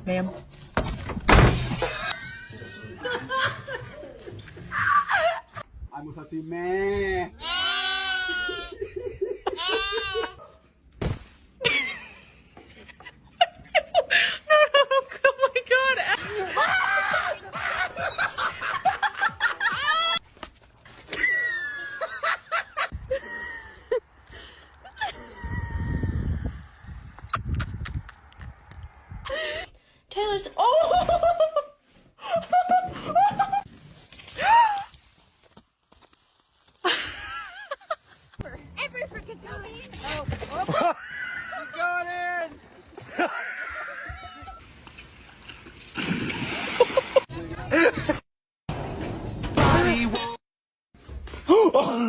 Ma'am. Ano sa si Me? Oh my god! Taylor's. Oh! Every freaking time. Got it! Oh.